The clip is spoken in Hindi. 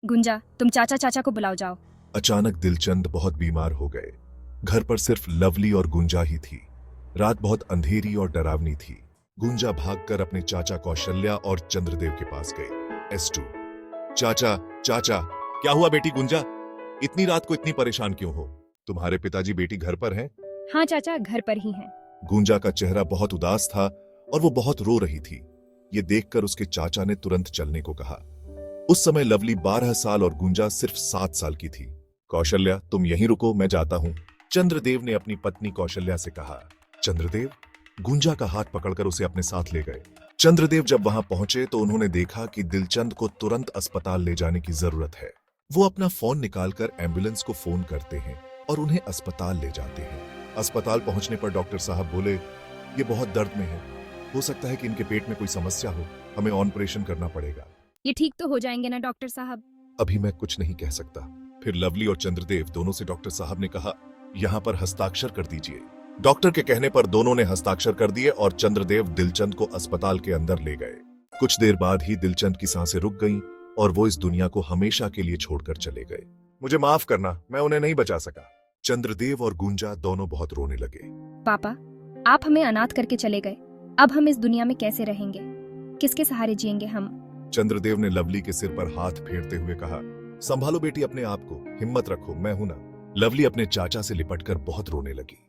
गुंजा, तुम चाचा चाचा को बुलाओ जाओ। अचानक दिलचंद बहुत बीमार हो गए। घर पर सिर्फ लवली और गुंजा ही थी। रात बहुत अंधेरी और डरावनी थी। गुंजा भागकर अपने चाचा कौशल्या और चंद्रदेव के पास गए। S2 चाचा चाचा, क्या हुआ बेटी गुंजा? इतनी रात को इतनी परेशान क्यों हो? तुम्हारे पिताजी बेटी घर पर हैं? हाँ चाचा, घर पर ही हैं। गुंजा का चेहरा बहुत उदास था और वो बहुत रो रही थी। ये देखकर उसके चाचा ने तुरंत चलने को कहा। उस समय लवली 12 साल और गुंजा सिर्फ 7 साल की थी। कौशल्या, तुम यहीं रुको, मैं जाता हूं, चंद्रदेव ने अपनी पत्नी कौशल्या से कहा। चंद्रदेव गुंजा का हाथ पकड़कर उसे अपने साथ ले गए। चंद्रदेव जब वहां पहुंचे तो उन्होंने देखा कि दिलचंद को तुरंत अस्पताल ले जाने की जरूरत है। वो अपना फोन निकालकर एम्बुलेंस को फोन करते हैं और उन्हें अस्पताल ले जाते हैं। अस्पताल पहुंचने पर डॉक्टर साहब बोले, ये बहुत दर्द में है, हो सकता है कि इनके पेट में कोई समस्या हो, हमें ऑपरेशन करना पड़ेगा। ये ठीक तो हो जाएंगे ना डॉक्टर साहब? अभी मैं कुछ नहीं कह सकता। फिर लवली और चंद्रदेव दोनों से डॉक्टर साहब ने कहा, यहाँ पर हस्ताक्षर कर दीजिए। डॉक्टर के कहने पर दोनों ने हस्ताक्षर कर दिए और चंद्रदेव दिलचंद को अस्पताल के अंदर ले गए। कुछ देर बाद ही दिलचंद की सांसें रुक गईं और वो इस दुनिया को हमेशा के लिए छोड़कर चले गए। मुझे माफ करना, मैं उन्हें नहीं बचा सका। चंद्रदेव और गुंजा दोनों बहुत रोने लगे। पापा, आप हमें अनाथ करके चले गए। अब हम इस दुनिया में कैसे रहेंगे? किसके सहारे जिएंगे हम? चंद्रदेव ने लवली के सिर पर हाथ फेरते हुए कहा, संभालो बेटी अपने आप को, हिम्मत रखो, मैं हूं ना। लवली अपने चाचा से लिपटकर बहुत रोने लगी।